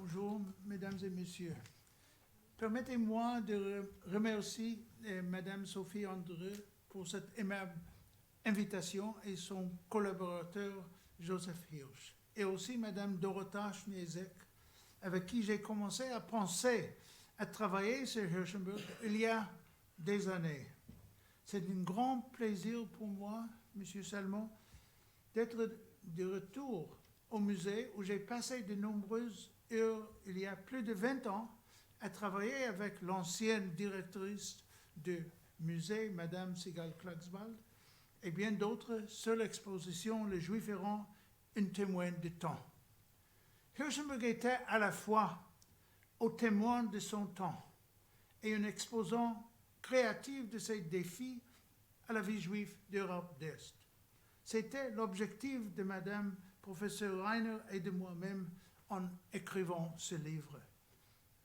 Bonjour, mesdames et messieurs. Permettez-moi de remercier Madame Sophie Andreu pour cette aimable invitation et son collaborateur Joseph Hirsch. Et aussi Madame Dorota Schmiezek, avec qui j'ai commencé à penser à travailler sur Hirschenberg il y a des années. C'est un grand plaisir pour moi, Monsieur Salmon, d'être de retour au musée où j'ai passé de nombreuses heures il y a plus de 20 ans à travailler avec l'ancienne directrice du musée, Madame Sigal-Klagswald, et bien d'autres sur l'exposition Le Juif errant, un témoin de temps. Hirschenberg était à la fois au témoin de son temps et un exposant créatif de ses défis à la vie juive d'Europe d'Est. C'était l'objectif de Madame Professeur Reiner et de moi-même en écrivant ce livre.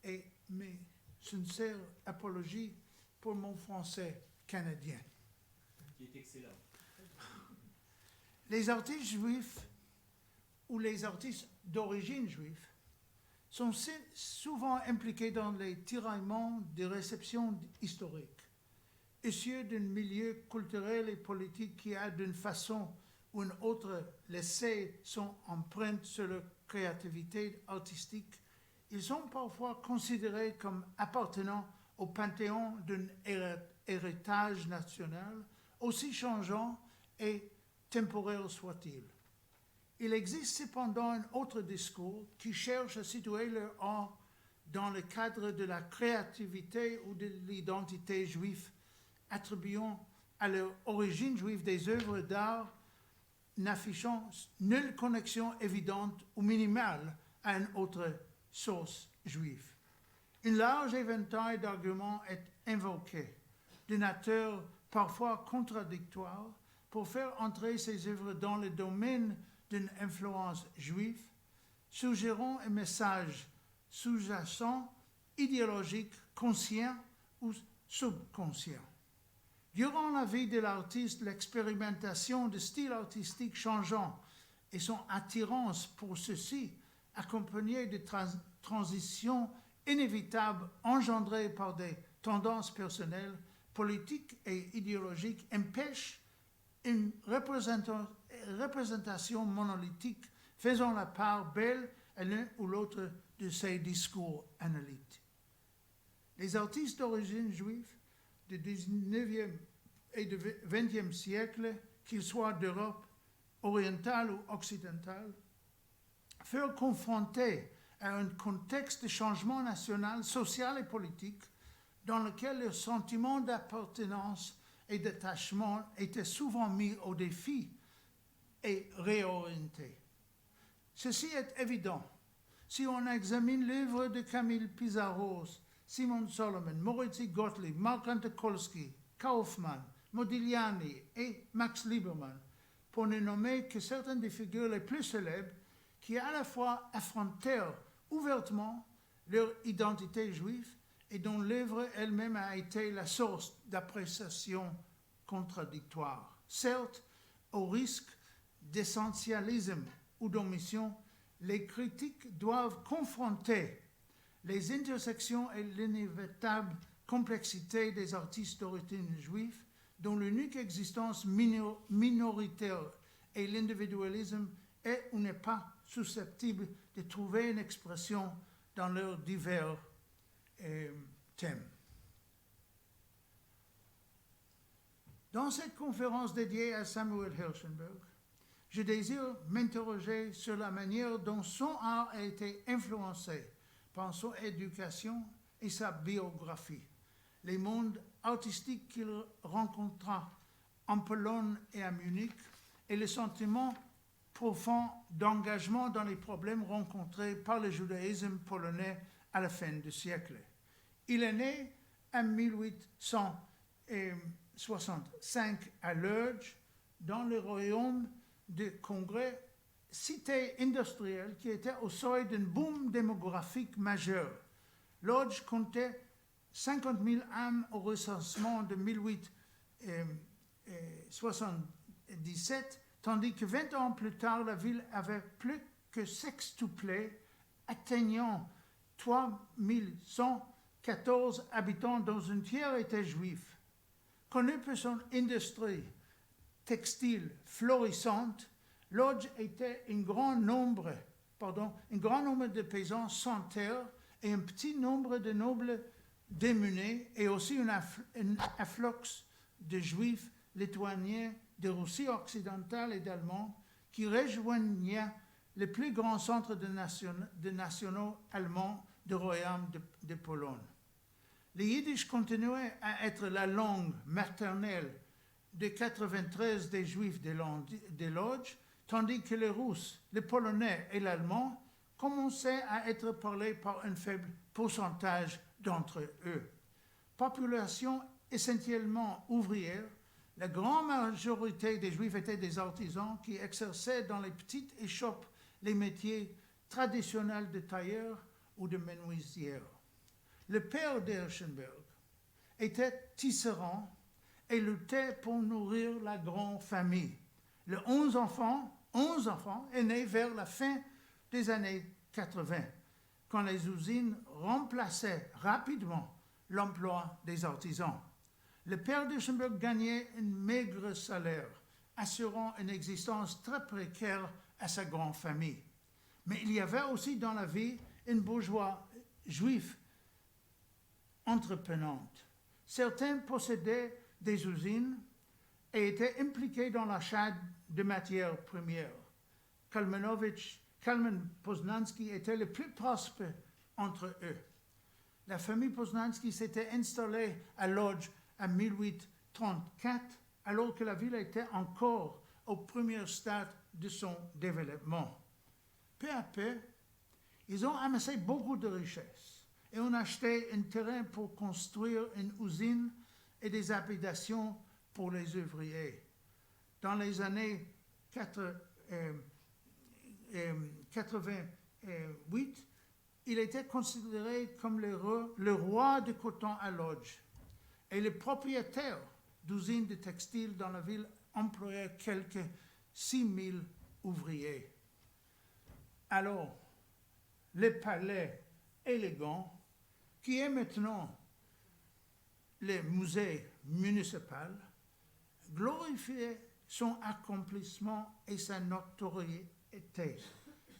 Et mes sincères apologies pour mon français canadien. Qui est excellent. Les artistes juifs ou les artistes d'origine juive sont souvent impliqués dans les tiraillements des réceptions historiques, issus d'un milieu culturel et politique qui a d'une façon ou une autre laissé son empreinte sur leur créativité artistique. Ils sont parfois considérés comme appartenant au panthéon d'un héritage national, aussi changeant et temporaire soit-il. Il existe cependant un autre discours qui cherche à situer leur art dans le cadre de la créativité ou de l'identité juive, attribuant à leur origine juive des œuvres d'art n'affichant nulle connexion évidente ou minimale à une autre source juive. Un large éventail d'arguments est invoqué, de nature parfois contradictoire, pour faire entrer ces œuvres dans le domaine d'une influence juive, suggérant un message sous-jacent, idéologique, conscient ou subconscient. Durant la vie de l'artiste, l'expérimentation de styles artistiques changeants et son attirance pour ceux-ci, accompagnée de transitions inévitables engendrées par des tendances personnelles, politiques et idéologiques, empêchent une représentation monolithique faisant la part belle à l'un ou l'autre de ces discours analytiques. Les artistes d'origine juive du 19e et du 20e siècle, qu'ils soient d'Europe orientale ou occidentale, furent confrontés à un contexte de changement national, social et politique dans lequel leur sentiment d'appartenance et d'attachement était souvent mis au défi et réorienté. Ceci est évident si on examine l'œuvre de Camille Pissarro, Simon Solomon, Maurycy Gottlieb, Mark Antokolsky, Kaufmann, Modigliani et Max Liebermann, pour ne nommer que certaines des figures les plus célèbres qui à la fois affrontèrent ouvertement leur identité juive et dont l'œuvre elle-même a été la source d'appréciations contradictoires. Certes, au risque d'essentialisme ou d'omission, les critiques doivent confronter les intersections et l'inévitable complexité des artistes d'origine juive, dont l'unique existence minoritaire et l'individualisme est ou n'est pas susceptible de trouver une expression dans leurs divers thèmes. Dans cette conférence dédiée à Samuel Hirschenberg, je désire m'interroger sur la manière dont son art a été influencé par son éducation et sa biographie, les mondes artistiques qu'il rencontra en Pologne et à Munich, et le sentiment profond d'engagement dans les problèmes rencontrés par le judaïsme polonais à la fin du siècle. Il est né en 1865 à Lodz, dans le royaume de Congrès, cité industrielle qui était au seuil d'un boom démographique majeur. Lodz comptait 50 000 âmes au recensement de 1877, tandis que 20 ans plus tard, la ville avait plus que sextuplé atteignant 3114 habitants, dont un tiers étaient juifs. Connu pour son industrie textile florissante, Lodz était un grand nombre de paysans sans terre et un petit nombre de nobles démunis, et aussi un afflux de juifs lituaniens de Russie occidentale et d'Allemands qui rejoignaient les plus grands centres de nationaux allemands du royaume de Pologne. Le yiddish continuait à être la langue maternelle de 93 des juifs de Lodz, tandis que le russe, le polonais et l'allemand commençaient à être parlés par un faible pourcentage d'entre eux. Population essentiellement ouvrière, la grande majorité des juifs étaient des artisans qui exerçaient dans les petites échoppes les métiers traditionnels de tailleur ou de menuisier. Le père d'Hirschenberg était tisserand et luttait pour nourrir la grande famille. Les 11 enfants est né vers la fin des années 80, quand les usines remplaçaient rapidement l'emploi des artisans. Le père d'Hirschenberg gagnait un maigre salaire, assurant une existence très précaire à sa grande famille. Mais il y avait aussi dans la vie une bourgeoisie juive entreprenante. Certains possédaient des usines et étaient impliqués dans l'achat de matières premières. Kalman Poznanski était le plus prospère entre eux. La famille Poznanski s'était installée à Lodz en 1834, alors que la ville était encore au premier stade de son développement. Peu à peu, ils ont amassé beaucoup de richesses et ont acheté un terrain pour construire une usine et des habitations pour les ouvriers. Dans les années 88, il était considéré comme le roi du coton à Lodz, et le propriétaire d'usines de textiles dans la ville employait quelques 6 000 ouvriers. Alors, le palais élégant, qui est maintenant le musée municipal, glorifiait son accomplissement et sa notoriété,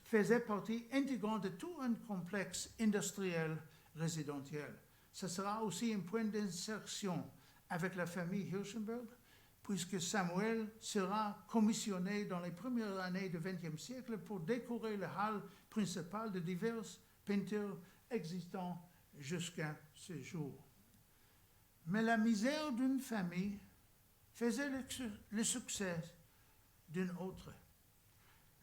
faisait partie intégrante de tout un complexe industriel résidentiel. Ce sera aussi un point d'insertion avec la famille Hirschenberg, puisque Samuel sera commissionné dans les premières années du XXe siècle pour décorer le hall principal de diverses peintures existant jusqu'à ce jour. Mais la misère d'une famille faisait le succès d'une autre.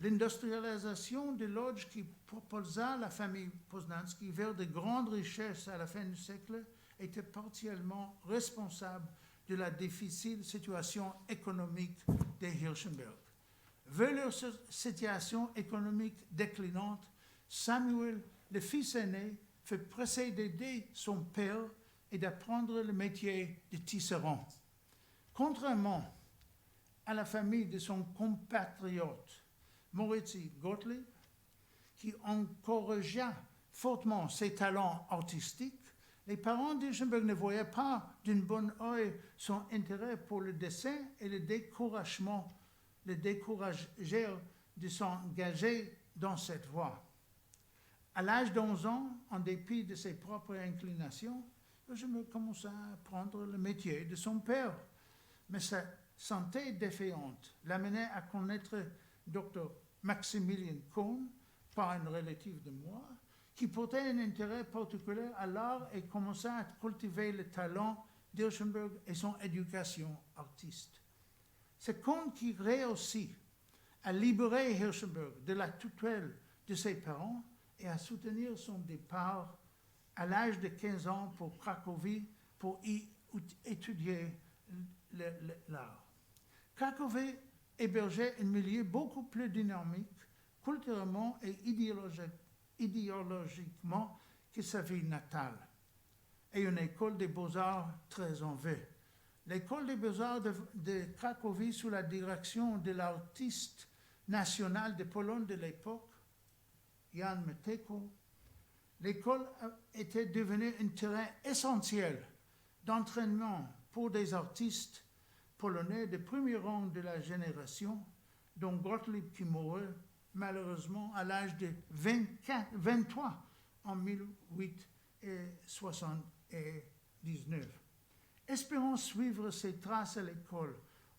L'industrialisation de Lodz qui propulsa la famille Poznanski vers de grandes richesses à la fin du siècle était partiellement responsable de la difficile situation économique des Hirschenberg. Vu leur situation économique déclinante, Samuel, le fils aîné, fut pressé d'aider son père et d'apprendre le métier de tisserand. Contrairement à la famille de son compatriote Moritzi Gottlieb, qui encouragea fortement ses talents artistiques, les parents d'Hirschenberg ne voyaient pas d'un bon œil son intérêt pour le dessin et le découragèrent de s'engager dans cette voie. À l'âge d'11 ans, en dépit de ses propres inclinations, Hirschenberg commença à apprendre le métier de son père. Mais sa santé défaillante l'amenait à connaître Dr. Maximilian Kohn, par une relative de moi, qui portait un intérêt particulier à l'art et commença à cultiver le talent d'Hirschenberg et son éducation artiste. C'est Kohn qui réussit à libérer Hirschenberg de la tutelle de ses parents et à soutenir son départ à l'âge de 15 ans pour Cracovie pour y étudier l'art. Cracovie hébergeait un milieu beaucoup plus dynamique, culturellement et idéologiquement, que sa ville natale, et une école des beaux-arts très en vue. L'école des beaux-arts de Cracovie, sous la direction de l'artiste national de Pologne de l'époque, Jan Matejko, l'école était devenue un terrain essentiel d'entraînement pour des artistes polonais de premier rang de la génération, dont Gottlieb qui mourut malheureusement à l'âge de 23 en 1879. Espérant suivre ses traces à l'école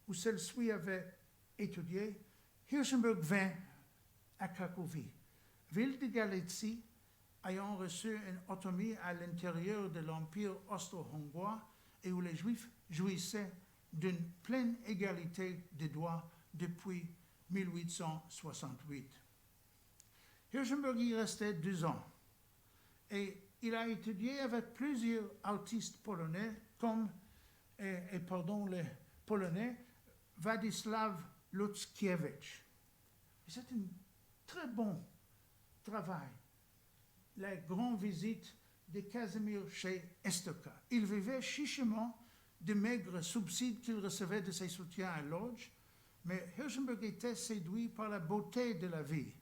où celle-ci avait étudié, Hirschenberg vint à Cracovie, ville de Galicie ayant reçu une autonomie à l'intérieur de l'Empire austro-hongrois et où les Juifs jouissaient d'une pleine égalité de droits depuis 1868. Hirschenberg y restait 2 ans et il a étudié avec plusieurs artistes polonais comme les Polonais Władysław Łódzkiewicz. C'est un très bon travail. La grande visite de Casimir chez Estoka. Il vivait chichement de maigres subsides qu'il recevait de ses soutiens à Lodz, mais Hirschenberg était séduit par la beauté de la vie,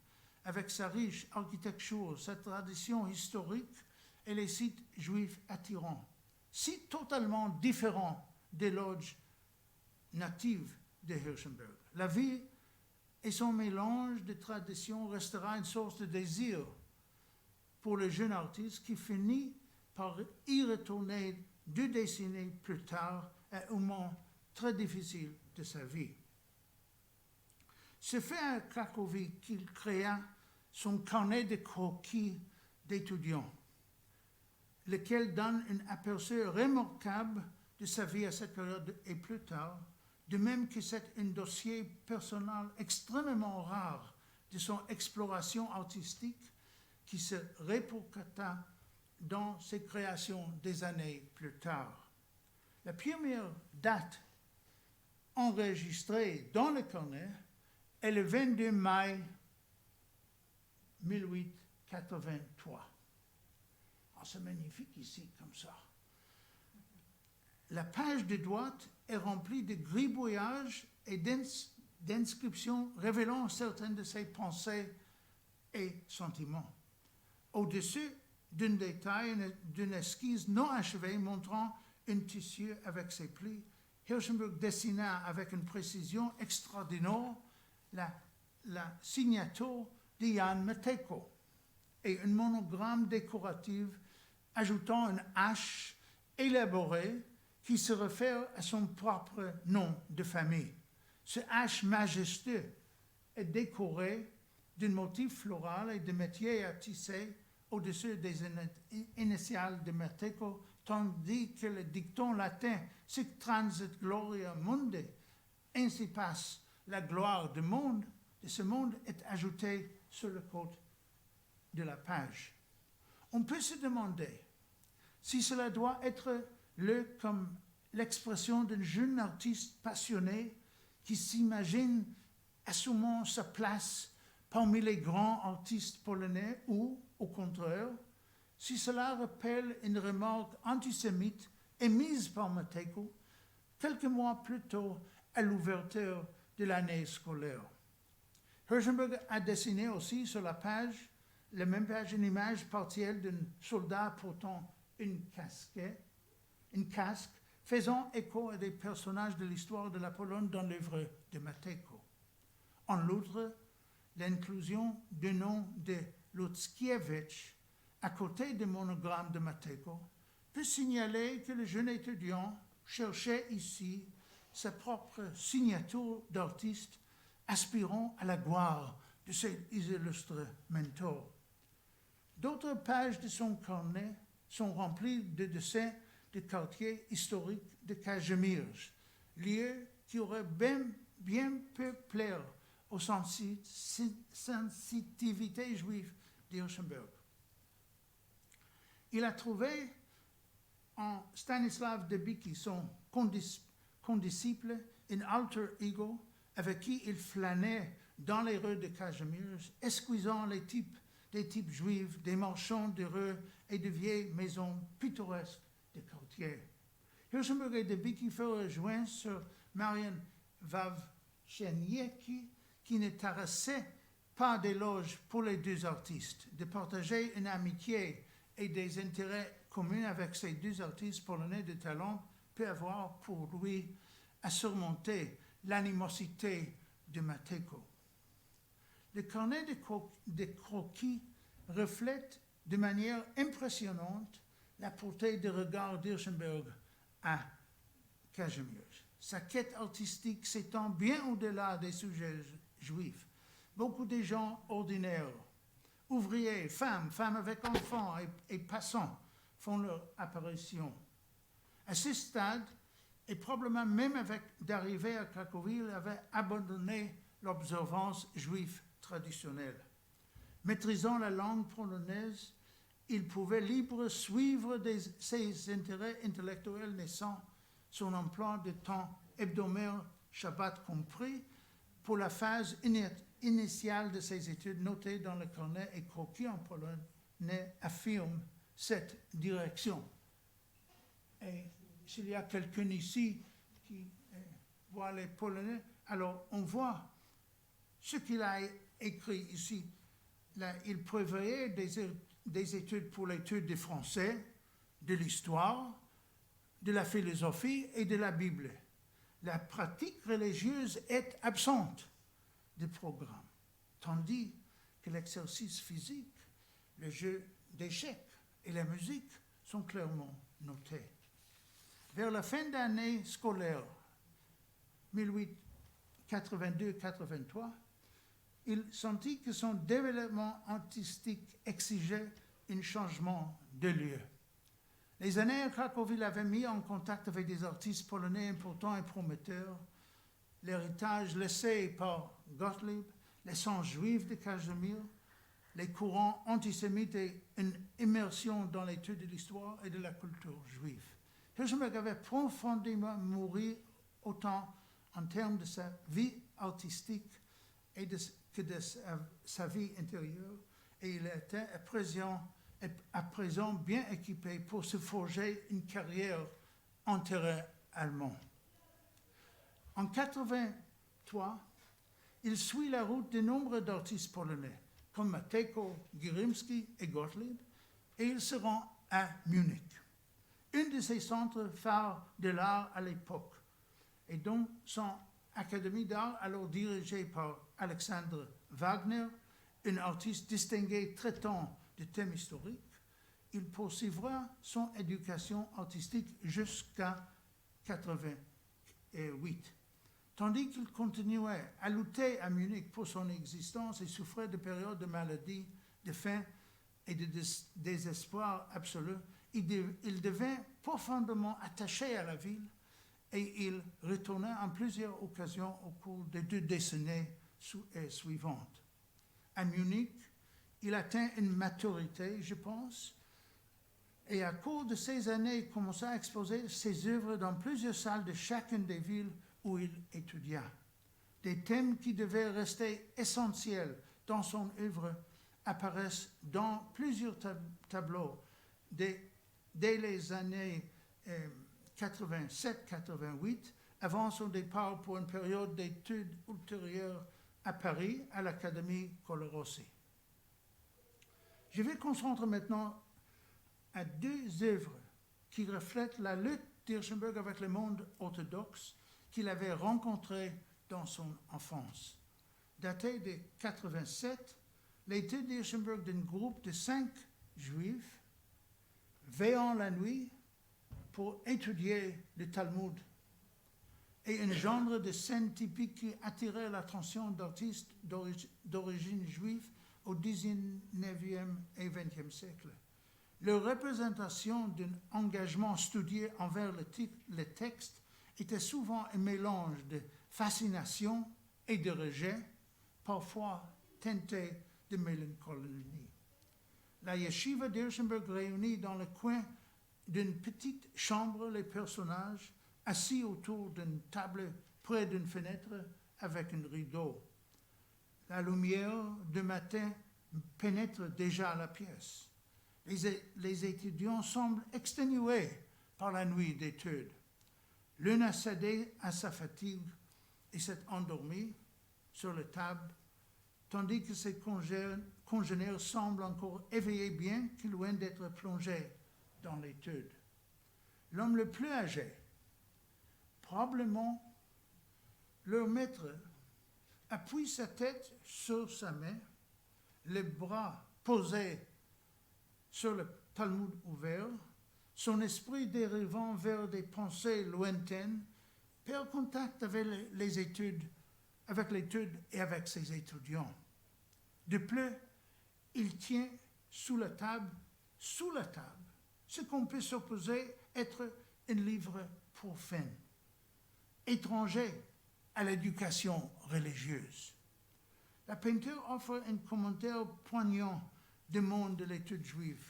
avec sa riche architecture, sa tradition historique et les sites juifs attirants, si totalement différents des Lodz natives de Hirschenberg. La vie et son mélange de traditions restera une source de désir pour le jeune artiste qui finit par y retourner 2 décennies plus tard à un moment très difficile de sa vie. Ce fait à Cracovie qu'il créa son carnet de croquis d'étudiants, lequel donne un aperçu remarquable de sa vie à cette période et plus tard, de même que c'est un dossier personnel extrêmement rare de son exploration artistique qui se répercuta dans ses créations des années plus tard. La première date enregistrée dans le carnet est le 22 mai 1883. C'est magnifique ici, comme ça. La page de droite est remplie de gribouillages et d'inscriptions révélant certaines de ses pensées et sentiments. Au-dessus d'un détail, d'une esquisse non achevée montrant un tissu avec ses plis, Hirschenberg dessina avec une précision extraordinaire la signature de Jan Matejko et un monogramme décoratif ajoutant un H élaboré qui se réfère à son propre nom de famille. Ce H majestueux est décoré d'un motif floral et de métier à tisser au-dessus des initiales de Matejko, tandis que le dicton latin « Sic transit gloria mundi », ainsi passe la gloire du monde, de ce monde est ajouté sur le côté de la page. On peut se demander si cela doit être comme l'expression d'un jeune artiste passionné qui s'imagine assumant sa place parmi les grands artistes polonais ou, au contraire, si cela rappelle une remarque antisémite émise par Matejko quelques mois plus tôt à l'ouverture de l'année scolaire. Hirschenberg a dessiné aussi sur la même page, une image partielle d'un soldat portant un casque, faisant écho à des personnages de l'histoire de la Pologne dans l'œuvre de Matejko. En outre, l'inclusion du nom de Łódzkiewicz à côté du monogramme de Matejko peut signaler que le jeune étudiant cherchait ici sa propre signature d'artiste aspirant à la gloire de ses illustres mentors. D'autres pages de son carnet sont remplies de dessins de quartiers historiques de Kazimierz, lieu qui aurait bien pu plaire aux sensitivités juives d'Hirschenberg. Il a trouvé en Stanislav Debicki, son condisciple, un alter ego avec qui il flânait dans les rues de Kazimierz, esquissant des types juifs, des marchands de rue et de vieilles maisons pittoresques de quartier. Hirschenberg et Debicki furent rejoints sur Marian Wawrzyniecki, qui ne tarissait pas d'éloge pour les deux artistes. De partager une amitié et des intérêts communs avec ces deux artistes polonais de talent peut avoir pour lui à surmonter l'animosité de Matejko. Le carnet de croquis reflète de manière impressionnante la portée de regard d'Hirschenberg à Kazimierz. Sa quête artistique s'étend bien au-delà des sujets juifs. Beaucoup de gens ordinaires, ouvriers, femmes avec enfants et passants font leur apparition. À ce stade, et probablement même avec d'arrivée à Cracovie, il avait abandonné l'observance juive traditionnelle. Maîtrisant la langue polonaise, il pouvait libre suivre ses intérêts intellectuels naissants, son emploi de temps hebdomadaire, Shabbat compris, pour la phase initiale de ses études notées dans le carnet et croquis en polonais affirment cette direction. Et s'il y a quelqu'un ici qui voit les Polonais, alors on voit ce qu'il a écrit ici. Là, il prévoyait des études pour l'étude du français, de l'histoire, de la philosophie et de la Bible. La pratique religieuse est absente du programme, tandis que l'exercice physique, le jeu d'échecs et la musique sont clairement notés. Vers la fin d'année scolaire 1882-83, il sentit que son développement artistique exigeait un changement de lieu. Les années à Cracovie l'avaient mis en contact avec des artistes polonais importants et prometteurs. L'héritage laissé par Gottlieb, l'essence juive de Casimir, les courants antisémites et une immersion dans l'étude de l'histoire et de la culture juive. Hirschenberg avait profondément mouru autant en termes de sa vie artistique et que de sa vie intérieure, et il était à présent bien équipé pour se forger une carrière en terrain allemand. En 1983, il suit la route de nombreux artistes polonais, comme Matejko, Gierymski et Gottlieb, et il se rend à Munich, un de ses centres phares de l'art à l'époque, et dont son académie d'art, alors dirigée par Alexandre Wagner, un artiste distingué traitant de thèmes historiques. Il poursuivra son éducation artistique jusqu'à 1988. Tandis qu'il continuait à lutter à Munich pour son existence et souffrait de périodes de maladie, de faim et de désespoir absolu, il devint profondément attaché à la ville et il retourna en plusieurs occasions au cours des 2 décennies suivantes. À Munich, il atteint une maturité, je pense, et à cours de ces années, il commença à exposer ses œuvres dans plusieurs salles de chacune des villes où il étudia. Des thèmes qui devaient rester essentiels dans son œuvre apparaissent dans plusieurs tableaux dès les années 87-88, avant son départ pour une période d'études ultérieures à Paris, à l'Académie Colarossi. Je vais concentrer maintenant à 2 œuvres qui reflètent la lutte d'Hirschenberg avec le monde orthodoxe qu'il avait rencontré dans son enfance. Datée de 87, l'étude d'Hirschenberg d'un groupe de 5 juifs veillant la nuit pour étudier le Talmud et un genre de scène typique qui attirait l'attention d'artistes d'origine juive au XIXe et XXe siècle. Leur représentation d'un engagement studié envers le texte était souvent un mélange de fascination et de rejet, parfois teinté de mélancolie. La yeshiva d'Hirschenberg réunit dans le coin d'une petite chambre les personnages assis autour d'une table près d'une fenêtre avec un rideau. La lumière du matin pénètre déjà la pièce. Les étudiants semblent exténués par la nuit d'études. L'un a cédé à sa fatigue et s'est endormi sur la table, tandis que ses congénères semblent encore éveillés bien que loin d'être plongés dans l'étude. L'homme le plus âgé, probablement leur maître, appuie sa tête sur sa main, les bras posés sur le Talmud ouvert, son esprit dérivant vers des pensées lointaines, perd contact avec l'étude et avec ses étudiants. De plus, il tient sous la table, ce qu'on peut supposer être un livre profane, étranger à l'éducation religieuse. La peinture offre un commentaire poignant du monde de l'étude juive.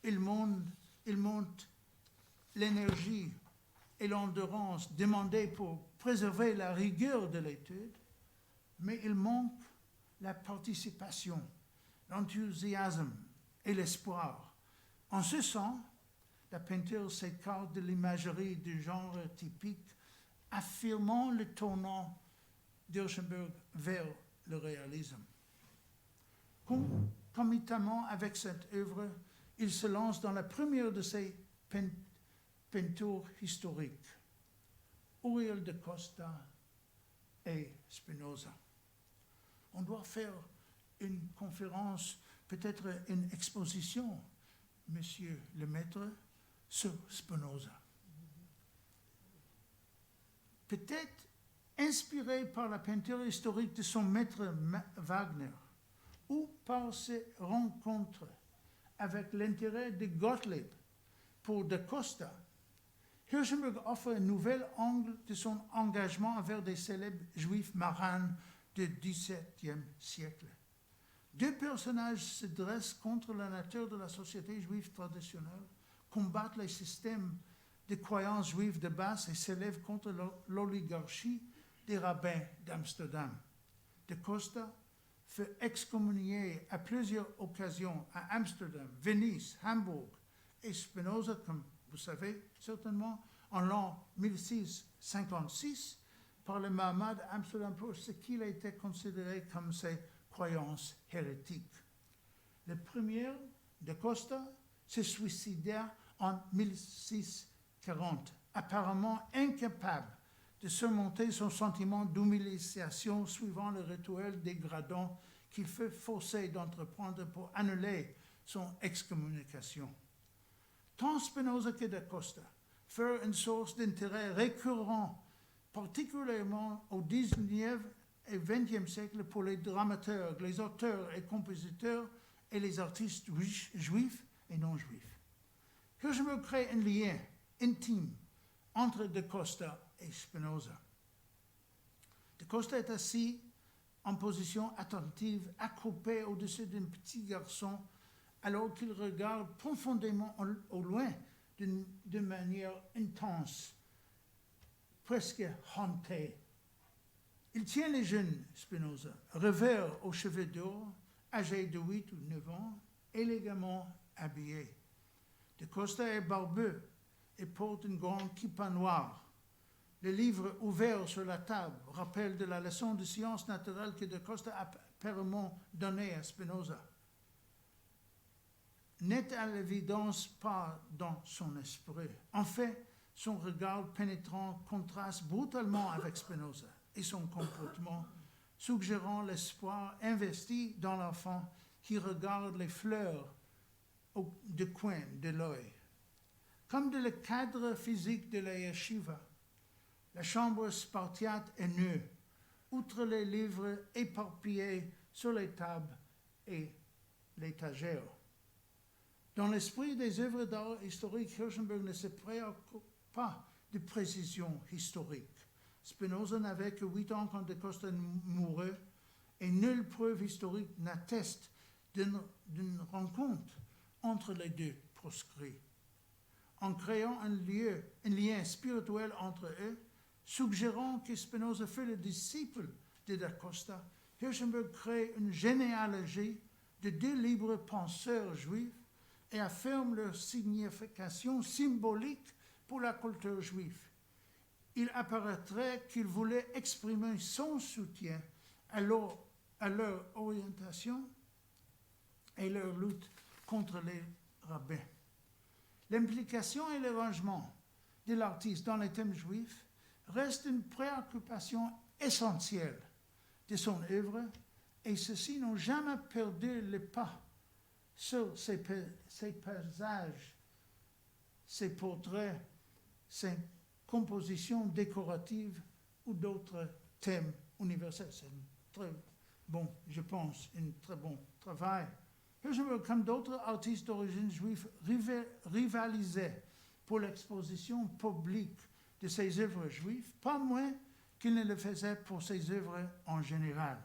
Il montre l'énergie et l'endurance demandées pour préserver la rigueur de l'étude, mais il manque la participation, l'enthousiasme et l'espoir. En ce sens, la peinture s'écarte de l'imagerie du genre typique, affirmant le tournant d'Hirschenberg vers le réalisme. Concomitamment avec cette œuvre, il se lance dans la première de ses peintures historiques, Uriel de Costa et Spinoza. On doit faire une conférence, peut-être une exposition, monsieur le maître, sur Spinoza. Peut-être inspiré par la peinture historique de son maître Wagner ou par ses rencontres avec l'intérêt de Gottlieb pour de Costa, Hirschenberg offre un nouvel angle de son engagement envers des célèbres juifs marins du XVIIe siècle. Deux personnages se dressent contre la nature de la société juive traditionnelle, combattent les systèmes de croyances juives de base et s'élèvent contre l'oligarchie des rabbins d'Amsterdam. De Costa fut excommunié à plusieurs occasions à Amsterdam, Venise, Hambourg et Spinoza, comme vous savez certainement, en l'an 1656 par le Mahamad d'Amsterdam pour ce qu'il a été considéré comme ses croyances hérétiques. Le premier, de Costa, se suicida en 1640, apparemment incapable de surmonter son sentiment d'humiliation suivant le rituel dégradant qu'il fut forcé d'entreprendre pour annuler son excommunication. Tant Spinoza que de Costa furent une source d'intérêt récurrent, particulièrement au XIXe et XXe siècle pour les dramaturges, les auteurs et compositeurs et les artistes juifs et non juifs. Que je me crée un lien intime entre de Costa et Spinoza. De Costa est assis en position attentive, accroupé au-dessus d'un petit garçon, alors qu'il regarde profondément au loin d'une manière intense, presque hantée. Il tient les jeunes Spinoza, revers aux cheveux d'or, âgé de 8 ou 9 ans, élégamment habillé. De Costa est barbeux et porte une grande kippa noire. Le livre ouvert sur la table rappelle de la leçon de sciences naturelles que de Costa a apparemment donnée à Spinoza. N'est à l'évidence pas dans son esprit. En fait, son regard pénétrant contraste brutalement avec Spinoza et son comportement, suggérant l'espoir investi dans l'enfant qui regarde les fleurs du coin de l'œil. Comme dans le cadre physique de la yeshiva, la chambre spartiate est nue, outre les livres éparpillés sur les tables et l'étagère. Dans l'esprit des œuvres d'art historiques, Hirschenberg ne se préoccupe pas de précision historique. Spinoza n'avait que 8 ans quand de Costa mourut, et nulle preuve historique n'atteste d'une rencontre entre les deux proscrits. En créant un lien spirituel entre eux, suggérant que Spinoza fut le disciple de Da Costa, Hirschenberg crée une généalogie de 2 libres penseurs juifs et affirme leur signification symbolique pour la culture juive. Il apparaîtrait qu'il voulait exprimer son soutien à à leur orientation et leur lutte contre les rabbins. L'implication et le rangement de l'artiste dans les thèmes juifs reste une préoccupation essentielle de son œuvre et ceux-ci n'ont jamais perdu le pas sur ses paysages, ses portraits, ses compositions décoratives ou d'autres thèmes universels. C'est un très bon, je pense, un très bon travail. Hirschenberg, comme d'autres artistes d'origine juive, rivalisaient pour l'exposition publique de ses œuvres juives, pas moins qu'il ne le faisait pour ses œuvres en général,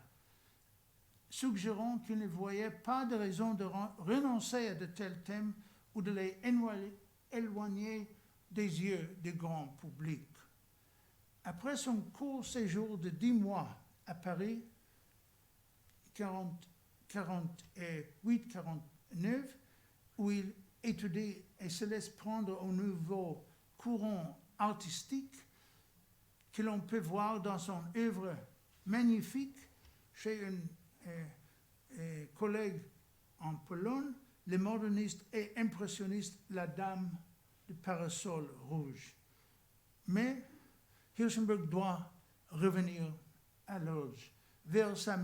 suggérant qu'il ne voyait pas de raison de renoncer à de tels thèmes ou de les éloigner des yeux du grand public. Après son court séjour de 10 mois à Paris, 48-49, où il étudie et se laisse prendre au nouveau courant artistique que l'on peut voir dans son œuvre magnifique chez un collègue en Pologne, le moderniste et impressionniste La Dame du Parasol Rouge. Mais Hirschenberg doit revenir à Lodz, vers sa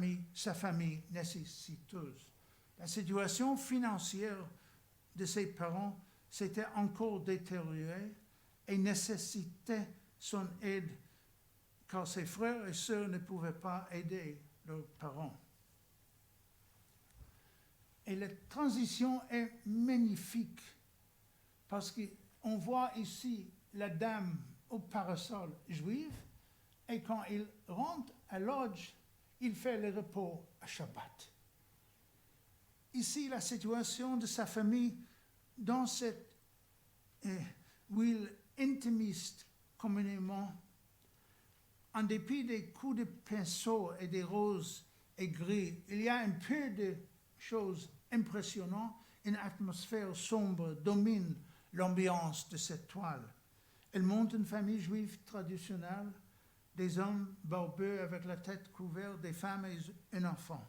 famille nécessiteuse. La situation financière de ses parents s'était encore détériorée et nécessitait son aide car ses frères et sœurs ne pouvaient pas aider leurs parents. Et la transition est magnifique parce qu'on voit ici la dame au parasol juive et quand il rentre à Lodz, il fait le repos à Shabbat. Ici, la situation de sa famille dans cette ville intimiste communément, en dépit des coups de pinceau et des roses et gris, il y a un peu de choses impressionnantes. Une atmosphère sombre domine l'ambiance de cette toile. Elle montre une famille juive traditionnelle, des hommes barbeux avec la tête couverte, des femmes et un enfant.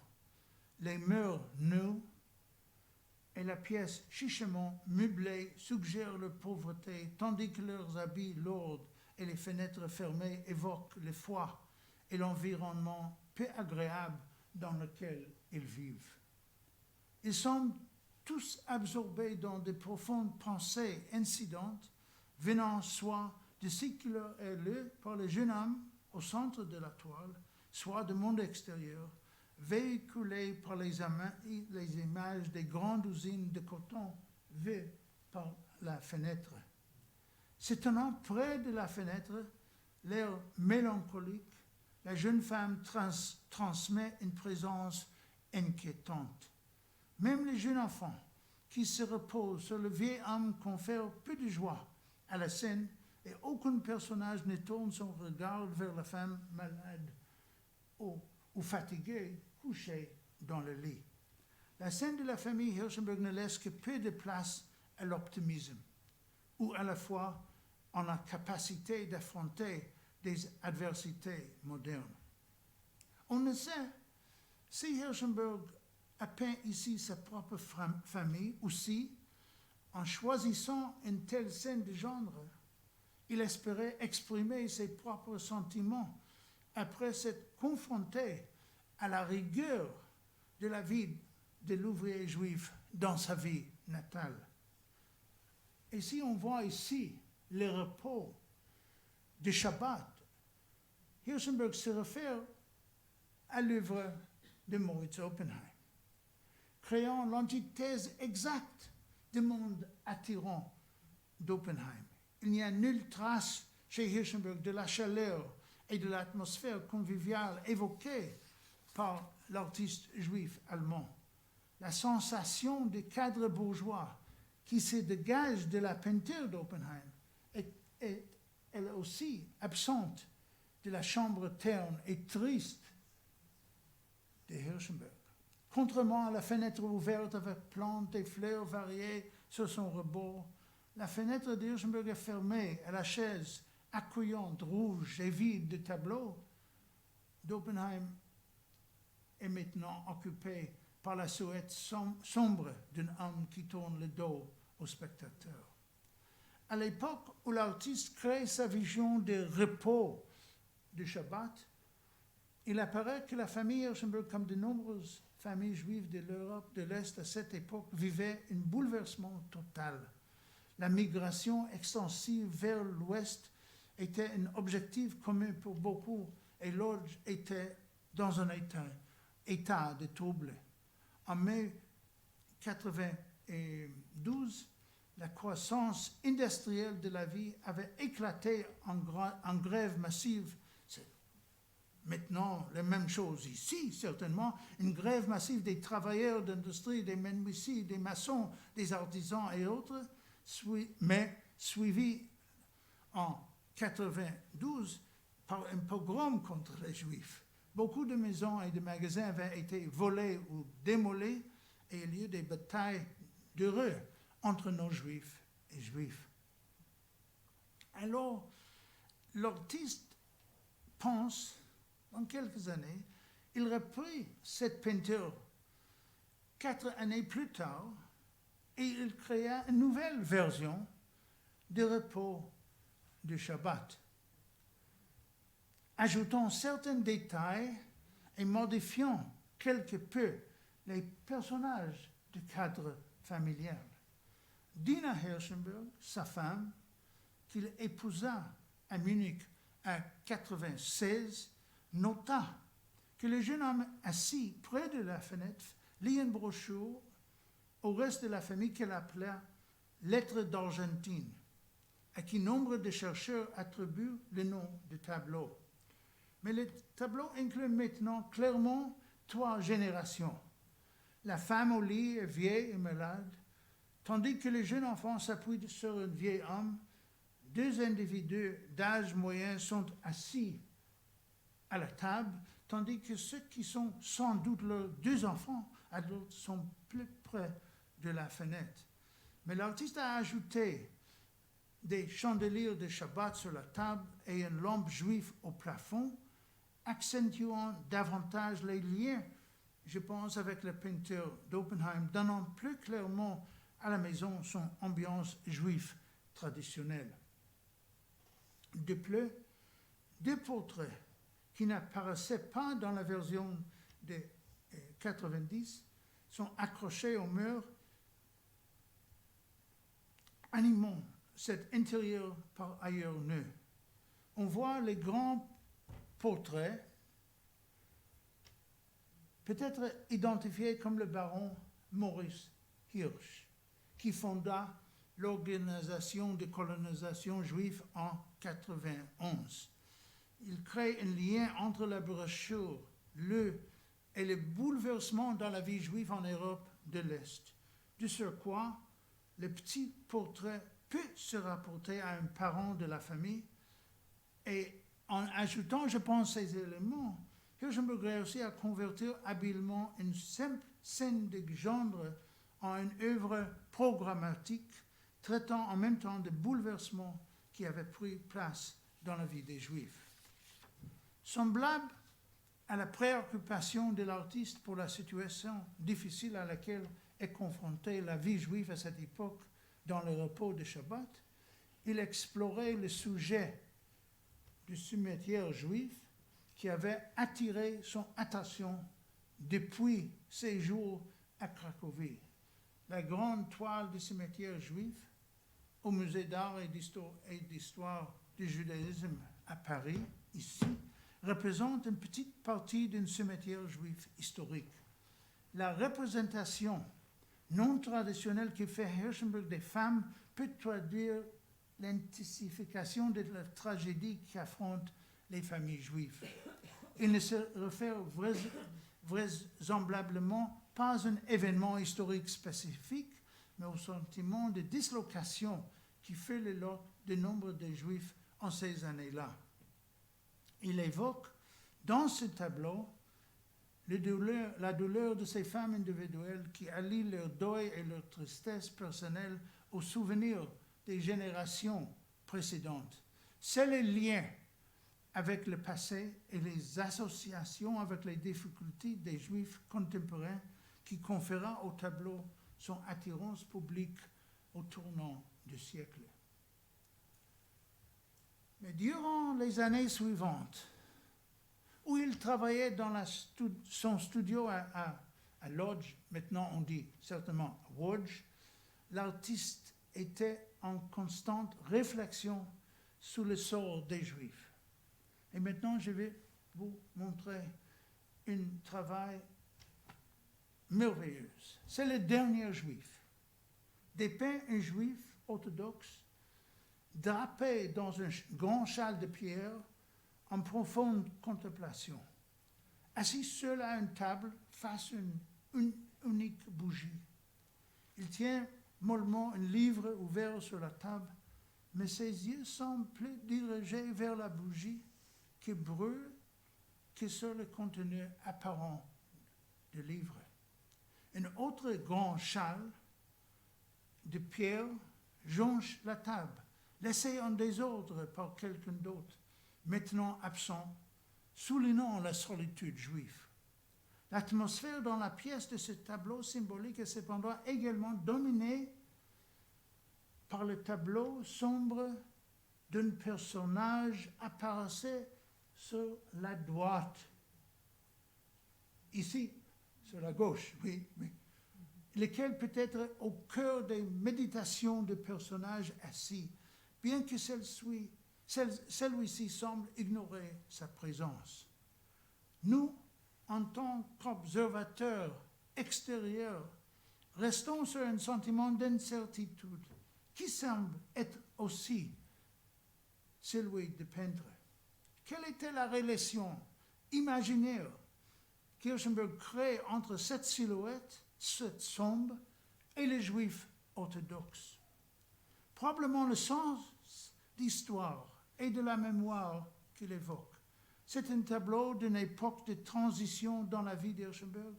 Les murs nus et la pièce chichement meublée suggèrent leur pauvreté, tandis que leurs habits lourds et les fenêtres fermées évoquent le froid et l'environnement peu agréable dans lequel ils vivent. Ils semblent tous absorbés dans de profondes pensées incidentes, venant soit de ce qui leur est lu par le jeune homme au centre de la toile, soit du monde extérieur, véhiculées par les images des grandes usines de coton vues par la fenêtre. Se tenant près de la fenêtre, l'air mélancolique, la jeune femme transmet une présence inquiétante. Même le jeune enfant, qui se repose sur le vieil homme, confère peu de joie à la scène et aucun personnage ne tourne son regard vers la femme malade ou fatiguée, couchée dans le lit. La scène de la famille Hirschenberg ne laisse que peu de place à l'optimisme, ou à la fois en la capacité d'affronter des adversités modernes. On ne sait si Hirschenberg a peint ici sa propre famille ou si, en choisissant une telle scène de genre, il espérait exprimer ses propres sentiments après s'être confronté à la rigueur de la vie de l'ouvrier juif dans sa vie natale. Et si on voit ici le repos de Shabbat, Hirschenberg se réfère à l'œuvre de Moritz Oppenheim, créant l'antithèse exacte du monde attirant d'Oppenheim. Il n'y a nulle trace chez Hirschenberg de la chaleur et de l'atmosphère conviviale évoquée par l'artiste juif allemand. La sensation de cadre bourgeois qui se dégage de la peinture d'Oppenheim est elle aussi absente de la chambre terne et triste de Hirschenberg. Contrairement à la fenêtre ouverte avec plantes et fleurs variées sur son rebord, la fenêtre de Hirschenberg est fermée à la chaise accueillante, rouge et vide de tableaux d'Oppenheim est maintenant occupée par la silhouette sombre d'un homme qui tourne le dos au spectateur. À l'époque où l'artiste crée sa vision de repos du Shabbat, il apparaît que la famille Hirschenberg, comme de nombreuses familles juives de l'Europe de l'Est à cette époque, vivait un bouleversement total. La migration extensive vers l'Ouest était un objectif commun pour beaucoup et Lodz était dans un état de trouble. En mai 1992, la croissance industrielle de la vie avait éclaté en grève massive. C'est maintenant la même chose ici, certainement, une grève massive des travailleurs d'industrie, des menuisiers, des maçons, des artisans et autres, mais suivie en 1992 par un pogrom contre les Juifs. Beaucoup de maisons et de magasins avaient été volés ou démolis et il y a eu des batailles d'heureux entre nos Juifs et Juifs. Alors, l'artiste pense, dans quelques années, il reprit cette peinture 4 années plus tard et il créa une nouvelle version de repos du Shabbat, ajoutant certains détails et modifiant quelque peu les personnages du cadre familial. Dina Hirschenberg, sa femme, qu'il épousa à Munich en 1996, nota que le jeune homme assis près de la fenêtre lit une brochure au reste de la famille qu'elle appela « Lettres d'Argentine », à qui nombre de chercheurs attribuent le nom du tableau. Mais le tableau inclut maintenant clairement 3 générations. La femme au lit est vieille et malade, tandis que le jeune enfant s'appuie sur un vieil homme. 2 individus d'âge moyen sont assis à la table, tandis que ceux qui sont sans doute leurs 2 enfants adultes sont plus près de la fenêtre. Mais l'artiste a ajouté des chandeliers de Shabbat sur la table et une lampe juive au plafond, accentuant davantage les liens, je pense, avec la peinture d'Oppenheim, donnant plus clairement à la maison son ambiance juive traditionnelle. De plus, 2 portraits qui n'apparaissaient pas dans la version de 90 sont accrochés au mur, animant cet intérieur par ailleurs nu. On voit les grands portraits, peut-être identifiés comme le baron Maurice Hirsch, qui fonda l'organisation de colonisation juive en 1991. Il crée un lien entre la brochure et le bouleversement dans la vie juive en Europe de l'Est. De surcroît, le petit portrait peut se rapporter à un parent de la famille et en ajoutant, je pense, ces éléments, Hirschenberg réussit à convertir habilement une simple scène de genre en une œuvre programmatique traitant en même temps de bouleversements qui avaient pris place dans la vie des Juifs. Semblable à la préoccupation de l'artiste pour la situation difficile à laquelle est confrontée la vie juive à cette époque dans le repos de Shabbat, il explorait le sujet du cimetière juif qui avait attiré son attention depuis ses jours à Cracovie. La grande toile du cimetière juif au musée d'art et d'histoire du judaïsme à Paris, ici, représente une petite partie d'un cimetière juif historique. La représentation non traditionnelle que fait Hirschenberg des femmes peut traduire l'intensification de la tragédie qu'affrontent les familles juives. Il ne se réfère vraisemblablement pas à un événement historique spécifique, mais au sentiment de dislocation qui fait le lot de nombre de Juifs en ces années-là. Il évoque dans ce tableau la douleur de ces femmes individuelles qui allient leur deuil et leur tristesse personnelle aux souvenirs des générations précédentes. C'est le lien avec le passé et les associations avec les difficultés des Juifs contemporains qui conféra au tableau son attirance publique au tournant du siècle. Mais durant les années suivantes, où il travaillait dans son studio à Lodz, maintenant on dit certainement Łódź, l'artiste était en constante réflexion sur le sort des Juifs. Et maintenant, je vais vous montrer un travail merveilleux. C'est le dernier Juif. Dépeint un Juif orthodoxe drapé dans un grand châle de pierre en profonde contemplation, assis seul à une table face à une unique bougie. Il tient mollement un livre ouvert sur la table, mais ses yeux semblent plus dirigés vers la bougie qui brûle que sur le contenu apparent du livre. Un autre grand châle de pierre jonche la table, laissée en désordre par quelqu'un d'autre, maintenant absent, soulignant la solitude juive. L'atmosphère dans la pièce de ce tableau symbolique est cependant également dominée par le tableau sombre d'un personnage apparaissant sur la droite. Ici, sur la gauche, oui. Lequel peut être au cœur des méditations de personnages assis, bien que celui-ci semble ignorer sa présence. Nous, en tant qu'observateurs extérieurs, restons sur un sentiment d'incertitude qui semble être aussi celui du peintre. Quelle était la relation imaginaire qu'Hirschenberg crée entre cette silhouette, cette sombre, et les Juifs orthodoxes? Probablement le sens d'histoire et de la mémoire qu'il évoque. C'est un tableau d'une époque de transition dans la vie d'Hirschenberg,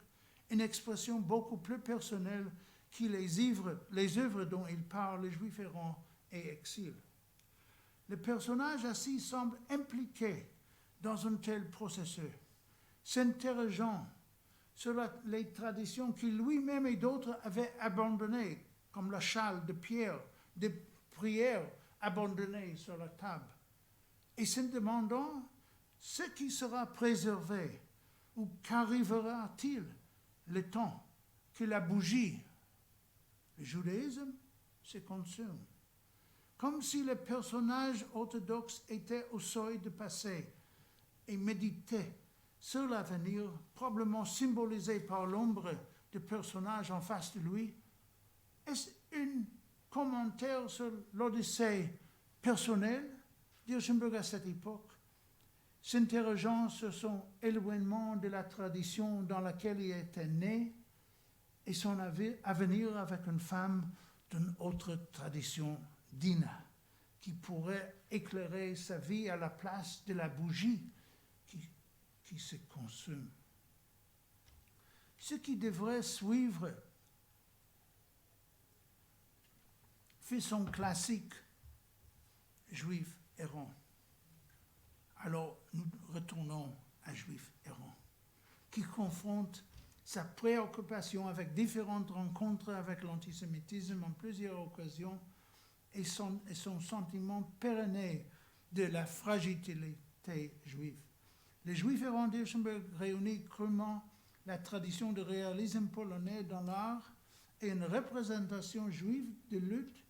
une expression beaucoup plus personnelle que les œuvres dont il parle, les Juifs errants et exil. Le personnage assis semble impliqué dans un tel processus, s'interrogeant sur les traditions qu'il lui-même et d'autres avaient abandonnées, comme la châle de pierre, des prières abandonnées sur la table, et se demandant ce qui sera préservé ou qu'arrivera-t-il le temps que la bougie, le judaïsme, se consume. Comme si le personnage orthodoxe était au seuil de passé et méditait sur l'avenir, probablement symbolisé par l'ombre du personnage en face de lui. Est-ce un commentaire sur l'Odyssée personnelle d'Hirschenberg à cette époque, s'interrogeant sur son éloignement de la tradition dans laquelle il était né et son avenir avec une femme d'une autre tradition, Dina, qui pourrait éclairer sa vie à la place de la bougie qui se consume. Ce qui devrait suivre fait son classique Juif errant. Alors nous retournons à Juif errant, qui confronte sa préoccupation avec différentes rencontres avec l'antisémitisme en plusieurs occasions et son sentiment pérenne de la fragilité juive. Les Juifs errants d'Hirschenberg réunit crûment la tradition du réalisme polonais dans l'art et une représentation juive de lutte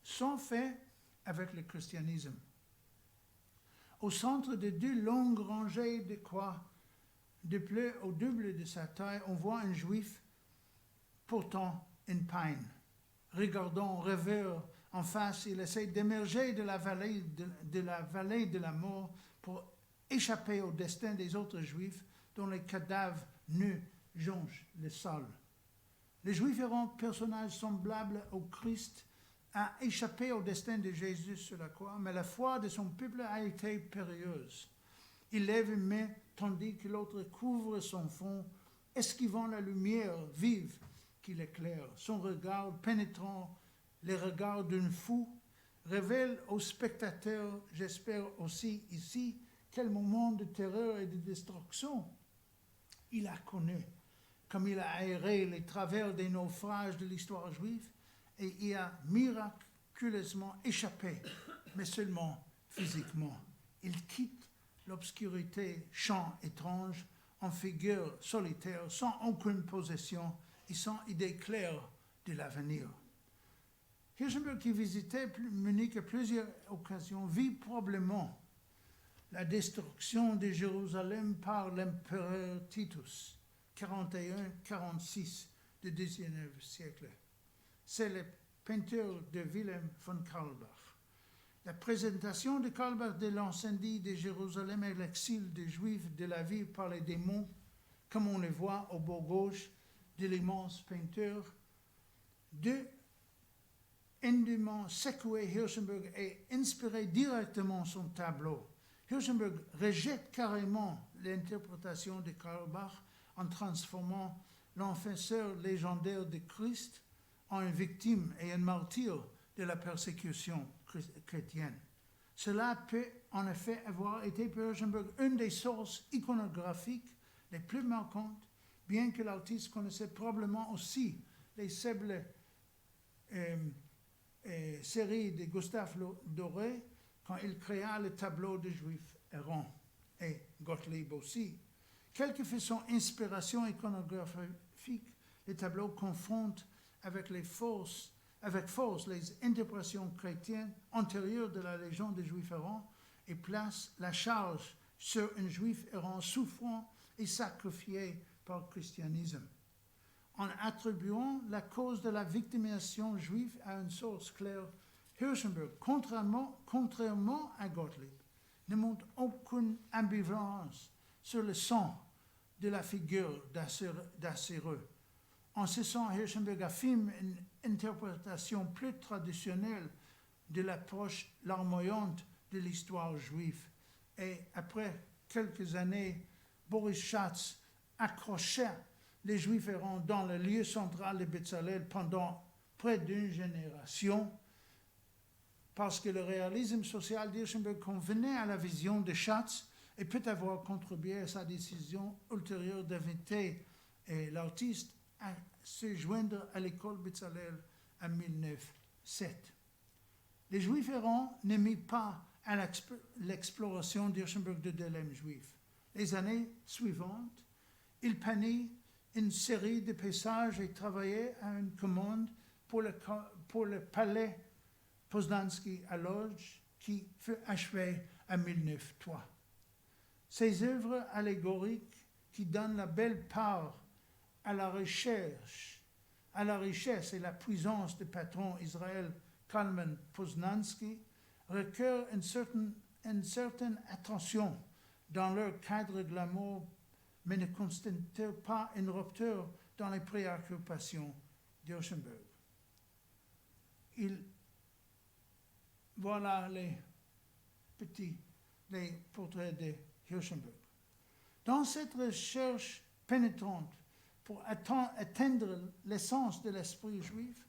sans fait avec le christianisme. Au centre de deux longues rangées de croix, de bleu au double de sa taille, on voit un juif portant une paille. Regardant rêveur en face, il essaie d'émerger de la vallée de la mort pour échapper au destin des autres juifs dont les cadavres nus jonchent le sol. Les juifs errants, personnages semblables au Christ, a échappé au destin de Jésus sur la croix, mais la foi de son peuple a été périlleuse. Il lève une main tandis que l'autre couvre son front, esquivant la lumière vive qui l'éclaire. Son regard pénétrant les regards d'un fou révèle aux spectateurs, j'espère aussi ici, quel moment de terreur et de destruction il a connu, comme il a aéré les travers des naufrages de l'histoire juive et y a miraculeusement échappé, mais seulement physiquement. Il quitte l'obscurité, champ étrange, en figure solitaire, sans aucune possession et sans idée claire de l'avenir. Hirschenberg, qui visitait Munich à plusieurs occasions, vit probablement la destruction de Jérusalem par l'empereur Titus, 41-46 du XIXe siècle. C'est le peinture de Wilhelm von Kaulbach. La présentation de Kaulbach de l'incendie de Jérusalem et l'exil des Juifs de la ville par les démons, comme on le voit au bord gauche de l'immense peinture, de indûment secoué Hirschenberg et inspiré directement son tableau. Hirschenberg rejette carrément l'interprétation de Kaulbach en transformant l'enfant légendaire de Christ en une victime et un martyr de la persécution chrétienne. Cela peut en effet avoir été pour Hirschenberg une des sources iconographiques les plus marquantes, bien que l'artiste connaissait probablement aussi les célèbres séries de Gustave Doré quand il créa le tableau des Juifs errants, et Gottlieb aussi. Quelle que fût son inspiration iconographique, le tableau confronte avec force les interprétations chrétiennes antérieures de la légende des Juifs errants et place la charge sur un Juif errant souffrant et sacrifié par le christianisme. En attribuant la cause de la victimisation juive à une source claire, Hirschenberg, contrairement à Gottlieb, ne montre aucune ambivalence sur le sang de la figure d'Asséreux. En ce sens, Hirschenberg affirme une interprétation plus traditionnelle de l'approche larmoyante de l'histoire juive. Et après quelques années, Boris Schatz accrocha les Juifs errants dans le lieu central de Bezalel pendant près d'une génération, parce que le réalisme social d'Hirschenberg convenait à la vision de Schatz et peut avoir contribué à sa décision ultérieure d'inviter l'artiste à se joindre à l'école Bezalel en 1907. Les Juifs errants ne mirent pas à l'exploration d'Hirschenberg de dilemme juif. Les années suivantes, il peignit une série de paysages et travaillait à une commande pour le palais Poznański à Lodz, qui fut achevé en 1903. Ces œuvres allégoriques qui donnent la belle part à la richesse et la puissance du patron Israël Kalman Poznański requièrent une certaine attention dans leur cadre glamour, mais ne constituent pas une rupture dans les préoccupations d'Hirschenberg. Voilà les portraits de Hirschenberg. Dans cette recherche pénétrante pour atteindre l'essence de l'esprit juif,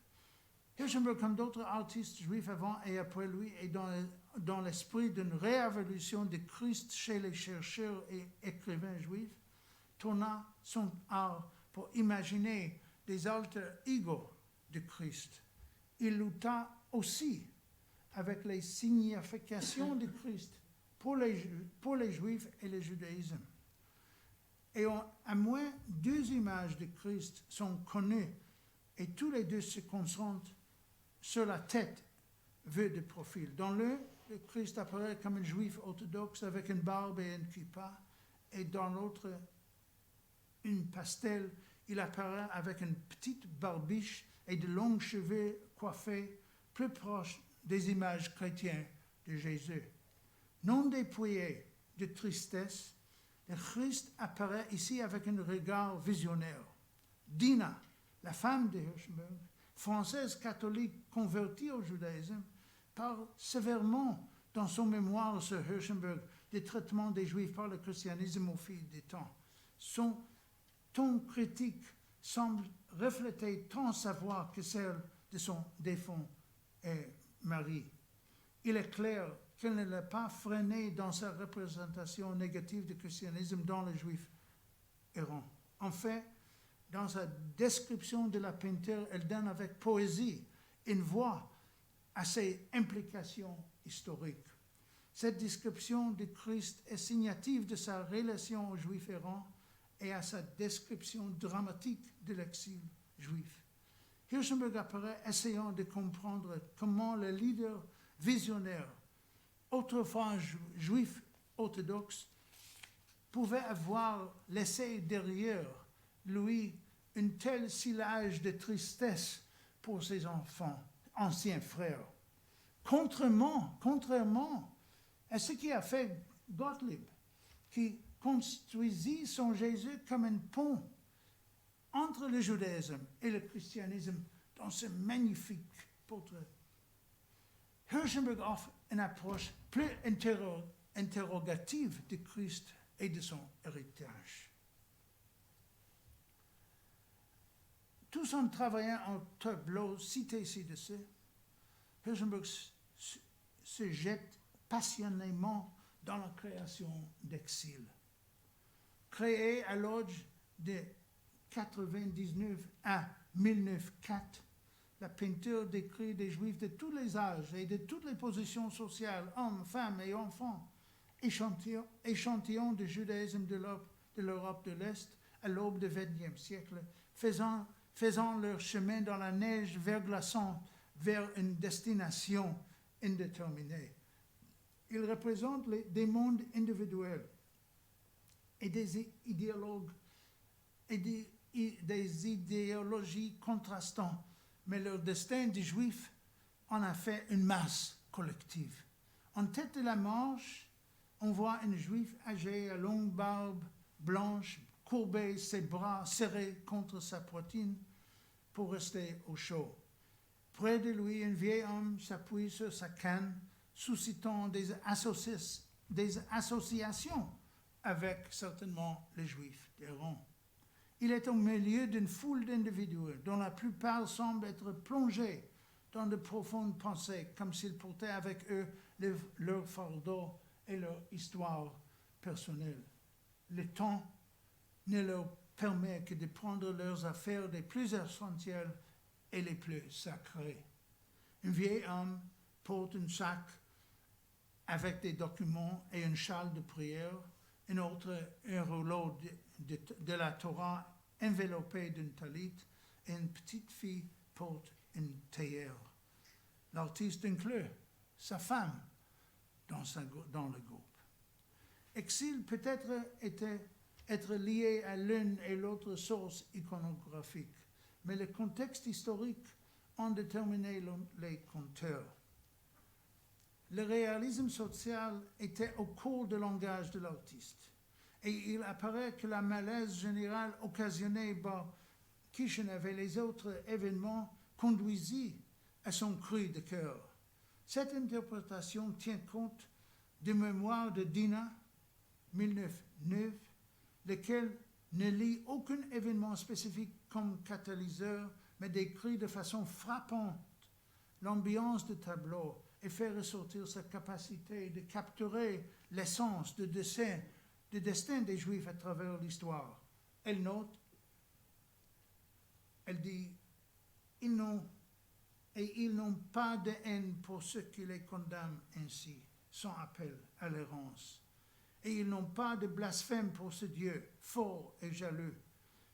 Hirschenberg, comme d'autres artistes juifs avant et après lui, est dans l'esprit d'une réévolution de Christ chez les chercheurs et écrivains juifs, tourna son art pour imaginer des alter ego de Christ. Il lutta aussi avec les significations de Christ pour les Juifs et le judaïsme. Et à moins 2 images de Christ sont connues et tous les deux se concentrent sur la tête vue de profil. Dans l'un, le Christ apparaît comme un Juif orthodoxe avec une barbe et une kippa, et dans l'autre, une pastel, il apparaît avec une petite barbiche et de longs cheveux coiffés, plus proches des images chrétiennes de Jésus. Non dépouillé de tristesse, le Christ apparaît ici avec un regard visionnaire. Dina, la femme de Hirschenberg, française catholique convertie au judaïsme, parle sévèrement dans son mémoire sur Hirschenberg des traitements des Juifs par le christianisme au fil des temps. Son ton critique semble refléter tant sa voix que celle de son défunt mari. Il est clair qu'elle ne l'a pas freiné dans sa représentation négative du christianisme dans les Juifs errants. En fait, dans sa description de la peinture, elle donne avec poésie une voix à ses implications historiques. Cette description de Christ est signative de sa relation aux Juifs errants et à sa description dramatique de l'exil juif. Hirschenberg apparaît essayant de comprendre comment le leader visionnaire, autrefois juif orthodoxe, pouvait avoir laissé derrière lui un tel silage de tristesse pour ses enfants, anciens frères. Contrairement à ce qui a fait Gottlieb, qui construisit son Jésus comme un pont entre le judaïsme et le christianisme dans ce magnifique portrait. Hirschenberg offre une approche plus interrogative de Christ et de son héritage. Tout en travaillant en tableau cité ci-dessus, Hirschenberg se jette passionnément dans la création d'exil. Créé à l'âge de 99 à 1004, la peinture décrit des Juifs de tous les âges et de toutes les positions sociales, hommes, femmes et enfants, échantillons de judaïsme de l'Europe de l'Est à l'aube du XXe siècle, faisant leur chemin dans la neige verglaçante vers une destination indéterminée. Ils représentent des mondes individuels et des idéologies contrastantes, mais leur destin de Juifs en a fait une masse collective. En tête de la marche, on voit un Juif âgé à longue barbe blanche, courbé, ses bras serrés contre sa poitrine pour rester au chaud. Près de lui, un vieil homme s'appuie sur sa canne, suscitant des associations avec certainement les Juifs errants. Il est au milieu d'une foule d'individus dont la plupart semblent être plongés dans de profondes pensées, comme s'ils portaient avec eux leur fardeau et leur histoire personnelle. Le temps ne leur permet que de prendre leurs affaires les plus essentielles et les plus sacrées. Un vieil homme porte un sac avec des documents et une châle de prière, un autre un rouleau de la Torah enveloppé d'un talit, et une petite fille porte une théière. L'artiste inclut sa femme dans le groupe. Exil peut être lié à l'une et l'autre source iconographique, mais le contexte historique en déterminé les compteurs. Le réalisme social était au cours du langage de l'artiste, et il apparaît que la malaise générale occasionnée par Kishinev et les autres événements conduisit à son cri de cœur. Cette interprétation tient compte du mémoire de Dina, 1909, lequel ne lit aucun événement spécifique comme catalyseur, mais décrit de façon frappante l'ambiance du tableau et fait ressortir sa capacité de capturer l'essence du destin des Juifs à travers l'histoire. Elle dit, ils n'ont pas de haine pour ceux qui les condamnent ainsi, sans appel à l'errance. Et ils n'ont pas de blasphème pour ce Dieu fort et jaloux,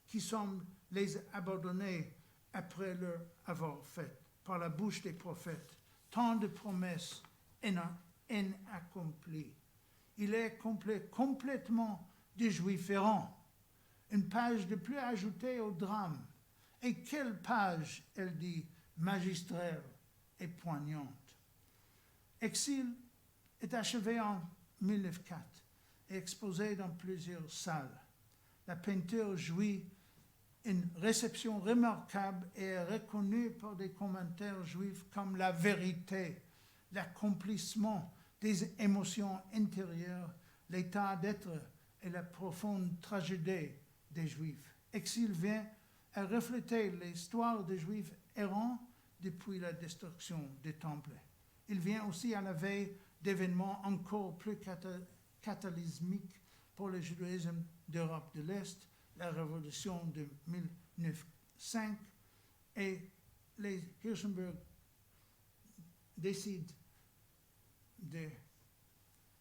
qui semble les abandonner après leur avoir fait, par la bouche des prophètes, tant de promesses inaccomplies. Il est complètement des Juifs errants. Une page de plus ajoutée au drame. Et quelle page, elle dit, magistrale et poignante. Exil est achevé en 1904 et exposé dans plusieurs salles. La peinture jouit une réception remarquable et est reconnue par des commentaires juifs comme la vérité, l'accomplissement des émotions intérieures, l'état d'être et la profonde tragédie des Juifs. Exil vient à refléter l'histoire des Juifs errants depuis la destruction des temples. Il vient aussi à la veille d'événements encore plus catalysmiques pour le judaïsme d'Europe de l'Est, la révolution de 1905, et les Hirschenberg décident de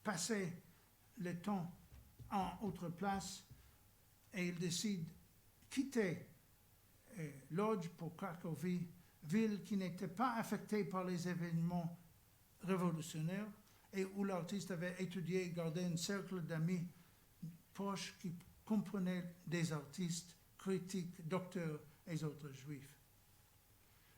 passer le temps en autre place et ils décident de quitter Lodz pour Cracovie, ville qui n'était pas affectée par les événements révolutionnaires et où l'artiste avait étudié et gardé un cercle d'amis proches qui comprenaient des artistes, critiques, docteurs et autres juifs.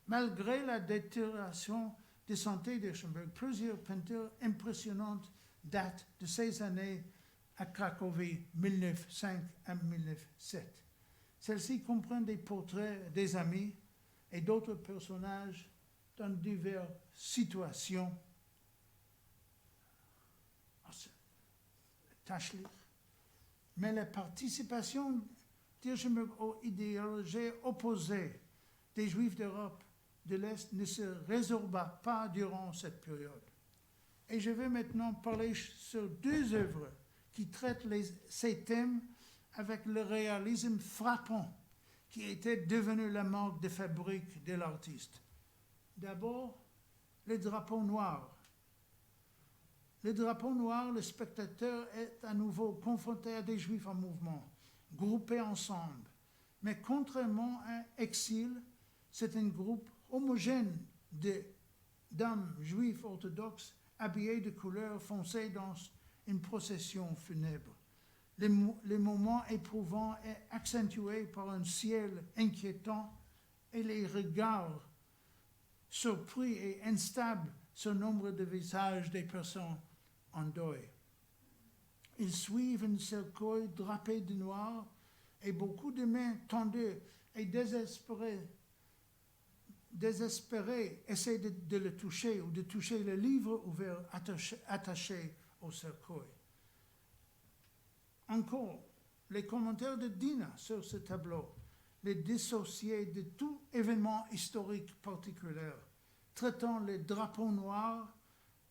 Malgré la détérioration de santé d'Hirschenberg, plusieurs peintures impressionnantes datent de ces années à Cracovie, 1905 à 1907. Celles-ci comprennent des portraits des amis et d'autres personnages dans diverses situations. Mais la participation d'Hirschenberg aux idéologies opposées des Juifs d'Europe de l'Est ne se résorba pas durant cette période. Et je vais maintenant parler sur deux œuvres qui traitent ces thèmes avec le réalisme frappant qui était devenu la marque de fabrique de l'artiste. D'abord, le drapeau noir. Le drapeau noir, le spectateur est à nouveau confronté à des Juifs en mouvement, groupés ensemble. Mais contrairement à Exil, c'est un groupe homogène d'hommes juifs orthodoxes habillés de couleurs foncées dans une procession funèbre. Le moment éprouvant est accentué par un ciel inquiétant et les regards surpris et instables sur nombre de visages des personnes en deuil. Ils suivent un cercueil drapé de noir et beaucoup de mains tendues et désespérées essaient de le toucher ou de toucher le livre ouvert attaché au cercueil. Encore, les commentaires de Dina sur ce tableau les dissociaient de tout événement historique particulier, traitant le drapeau noir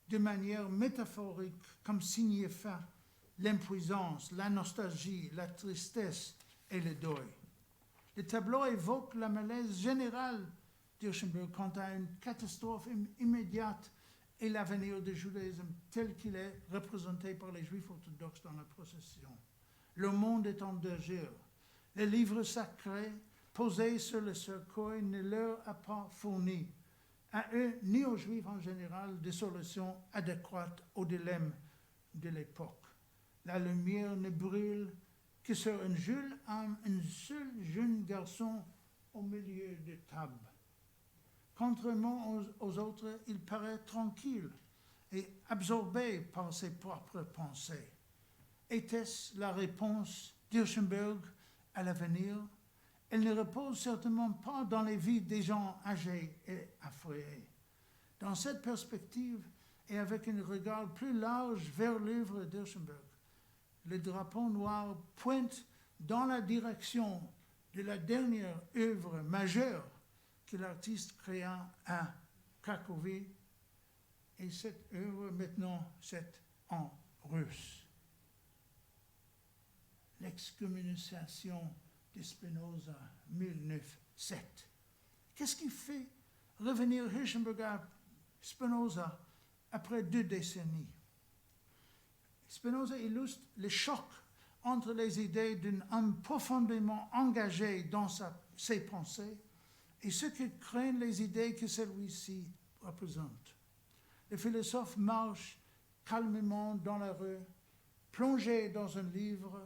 de manière métaphorique comme signifiant l'impuissance, la nostalgie, la tristesse et le deuil. Le tableau évoque la malaise générale d'Hirschenberg quant à une catastrophe immédiate et l'avenir du judaïsme tel qu'il est représenté par les Juifs orthodoxes dans la procession. Le monde est en danger. Le livre sacré posé sur le cercueil ne leur a pas fourni, à eux ni aux Juifs en général, de solutions adéquates au dilemme de l'époque. La lumière ne brûle que sur un seul jeune garçon au milieu de table. Contrairement aux autres, il paraît tranquille et absorbé par ses propres pensées. Était-ce la réponse d'Hirschenberg à l'avenir? Elle ne repose certainement pas dans les vies des gens âgés et effrayés. Dans cette perspective, et avec un regard plus large vers l'œuvre d'Hirschenberg, le drapeau noir pointe dans la direction de la dernière œuvre majeure que l'artiste créa à Cracovie, et cette œuvre maintenant c'est en russe. L'excommunication de Spinoza, 1907. Qu'est-ce qui fait revenir Hirschenberg à Spinoza après 2 décennies? Spinoza illustre le choc entre les idées d'un homme profondément engagé dans ses pensées et ce que craignent les idées que celui-ci représente. Le philosophe marche calmement dans la rue, plongé dans un livre,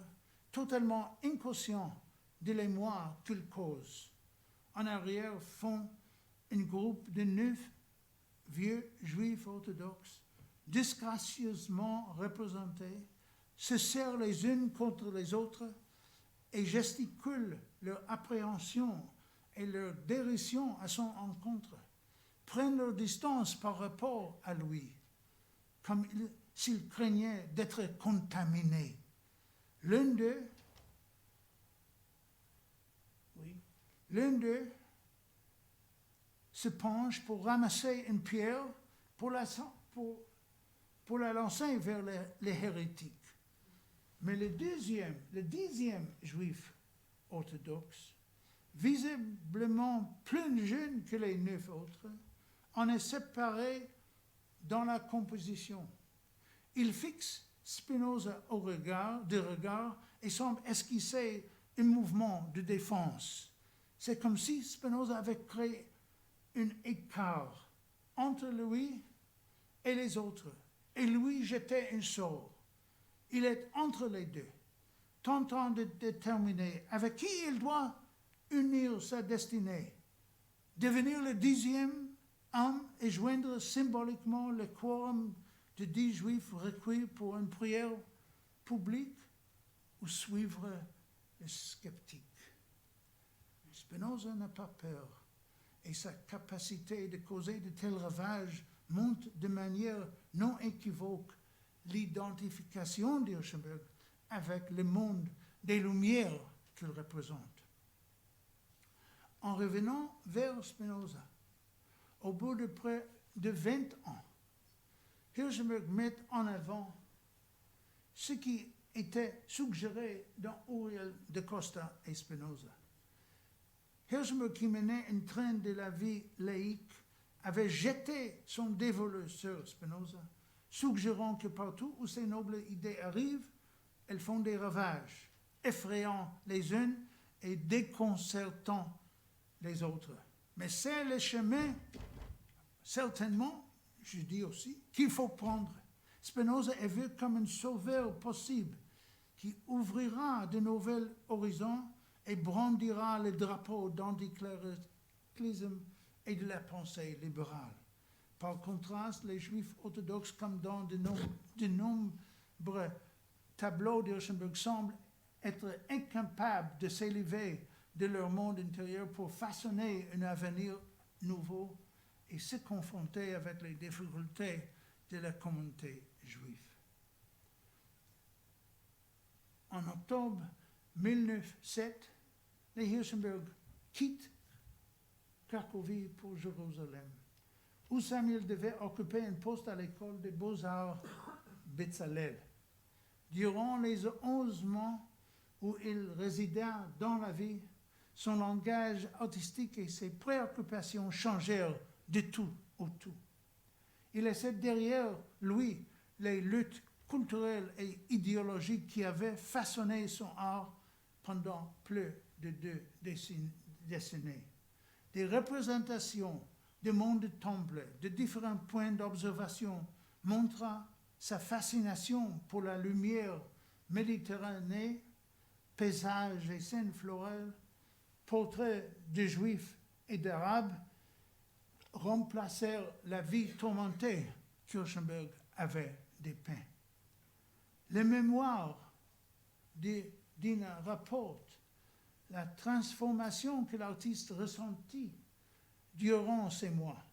totalement inconscient de l'émoi qu'il cause. En arrière-fond, un groupe de 9 vieux juifs orthodoxes, disgracieusement représentés, se serrent les unes contre les autres et gesticulent leur appréhension et leur dérision à son encontre, prennent leur distance par rapport à lui, comme s'ils craignaient d'être contaminés. L'un d'eux se penche pour ramasser une pierre pour pour la lancer vers les hérétiques. Mais le 10e juif orthodoxe, visiblement plus jeune que les 9 autres, en est séparé dans la composition. Il fixe Spinoza de regard et semble esquisser un mouvement de défense. C'est comme si Spinoza avait créé un écart entre lui et les autres, et lui jetait un sort. Il est entre les deux, tentant de déterminer avec qui il doit unir sa destinée, devenir le 10e homme et joindre symboliquement le quorum de 10 juifs recueillis pour une prière publique, ou suivre les sceptiques. Spinoza n'a pas peur, et sa capacité de causer de tels ravages montre de manière non équivoque l'identification d'Hirschenberg avec le monde des Lumières qu'il représente. En revenant vers Spinoza, au bout de près de 20 ans, Hirschenberg met en avant ce qui était suggéré dans Uriel de Costa et Spinoza. Hirschenberg, qui menait un train de la vie laïque, avait jeté son dévolu sur Spinoza, suggérant que partout où ces nobles idées arrivent, elles font des ravages, effrayant les uns et déconcertant les autres. Mais c'est le chemin, certainement, je dis aussi, qu'il faut prendre. Spinoza est vu comme un sauveur possible qui ouvrira de nouveaux horizons et brandira le drapeau d'anticléricalisme et de la pensée libérale. Par contraste, les juifs orthodoxes, comme dans de nombreux tableaux d'Hirschenberg, semblent être incapables de s'élever de leur monde intérieur pour façonner un avenir nouveau et se confronter avec les difficultés de la communauté juive. En octobre 1907, les Hirschenberg quittent Cracovie pour Jérusalem, où Samuel devait occuper un poste à l'école des beaux-arts Bezalel. Durant les 11 mois où il résida dans la vie, son langage artistique et ses préoccupations changèrent de tout au tout. Il laissait derrière lui les luttes culturelles et idéologiques qui avaient façonné son art pendant plus de 2 décennies. Des représentations de monde temple de différents points d'observation montrent sa fascination pour la lumière méditerranéenne, paysages et scènes florales, portraits de juifs et d'arabes remplacèrent la vie tourmentée qu'Hirschenberg avait dépeint. Les mémoires d'Ina rapportent la transformation que l'artiste ressentit durant ces mois,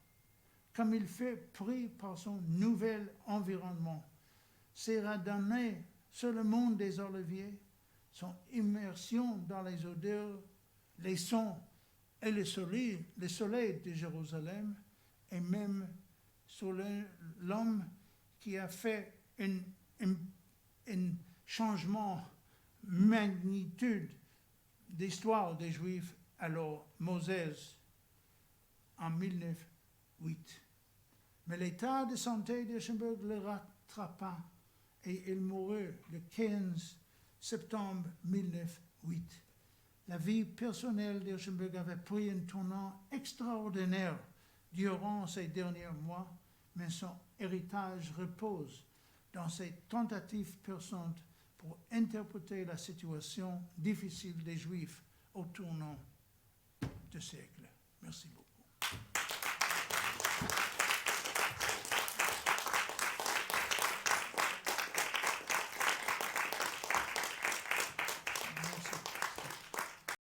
comme il fut pris par son nouvel environnement, s'est radonné sur le monde des oliviers, son immersion dans les odeurs, les sons et le soleil de Jérusalem, et même sur l'homme qui a fait un changement magnitude d'histoire des Juifs, alors Moses, en 1908. Mais l'état de santé d'Hirschenberg le rattrapa et il mourut le 15 septembre 1908. La vie personnelle d'Hirschenberg avait pris un tournant extraordinaire durant ces derniers mois, mais son héritage repose dans ses tentatives perçantes pour interpréter la situation difficile des Juifs au tournant de siècle. Merci beaucoup.